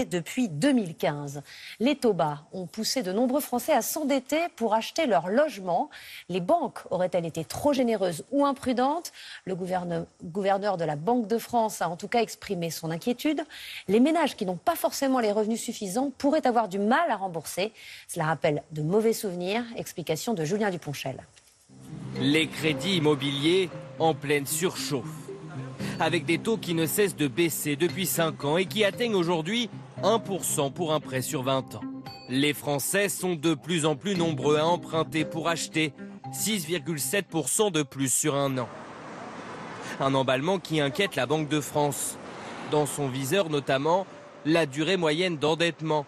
Depuis 2015. Les taux bas ont poussé de nombreux Français à s'endetter pour acheter leur logement. Les banques auraient-elles été trop généreuses ou imprudentes? Le gouverneur de la Banque de France a en tout cas exprimé son inquiétude. Les ménages qui n'ont pas forcément les revenus suffisants pourraient avoir du mal à rembourser. Cela rappelle de mauvais souvenirs. Explication de Julien Duponchel. Les crédits immobiliers en pleine surchauffe, avec des taux qui ne cessent de baisser depuis 5 ans et qui atteignent aujourd'hui 1% pour un prêt sur 20 ans. Les Français sont de plus en plus nombreux à emprunter pour acheter, 6,7% de plus sur un an. Un emballement qui inquiète la Banque de France. Dans son viseur notamment, la durée moyenne d'endettement,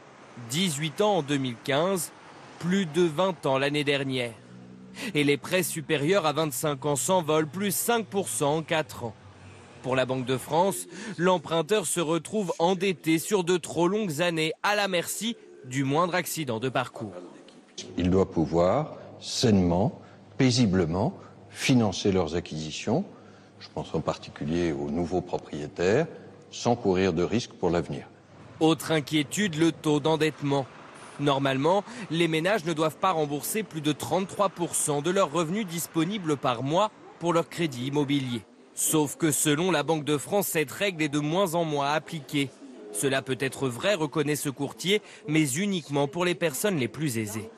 18 ans en 2015, plus de 20 ans l'année dernière. Et les prêts supérieurs à 25 ans s'envolent, plus 5% en 4 ans. Pour la Banque de France, l'emprunteur se retrouve endetté sur de trop longues années, à la merci du moindre accident de parcours. Il doit pouvoir sainement, paisiblement financer leurs acquisitions. Je pense en particulier aux nouveaux propriétaires, sans courir de risques pour l'avenir. Autre inquiétude, le taux d'endettement. Normalement, les ménages ne doivent pas rembourser plus de 33% de leurs revenus disponibles par mois pour leur crédit immobilier. Sauf que selon la Banque de France, cette règle est de moins en moins appliquée. Cela peut être vrai, reconnaît ce courtier, mais uniquement pour les personnes les plus aisées.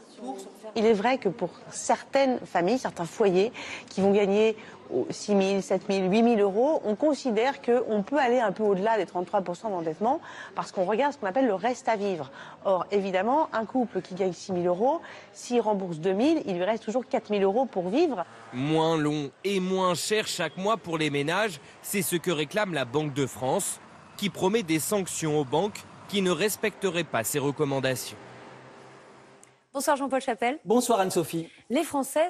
Il est vrai que pour certaines familles, certains foyers qui vont gagner 6 000, 7 000, 8 000 euros, on considère qu'on peut aller un peu au-delà des 33% d'endettement parce qu'on regarde ce qu'on appelle le reste à vivre. Or, évidemment, un couple qui gagne 6 000 euros, s'il rembourse 2 000, il lui reste toujours 4 000 euros pour vivre. Moins long et moins cher chaque mois pour les ménages, c'est ce que réclame la Banque de France, qui promet des sanctions aux banques qui ne respecteraient pas ses recommandations. Bonsoir Jean-Paul Chapelle. Bonsoir Anne-Sophie. Les Français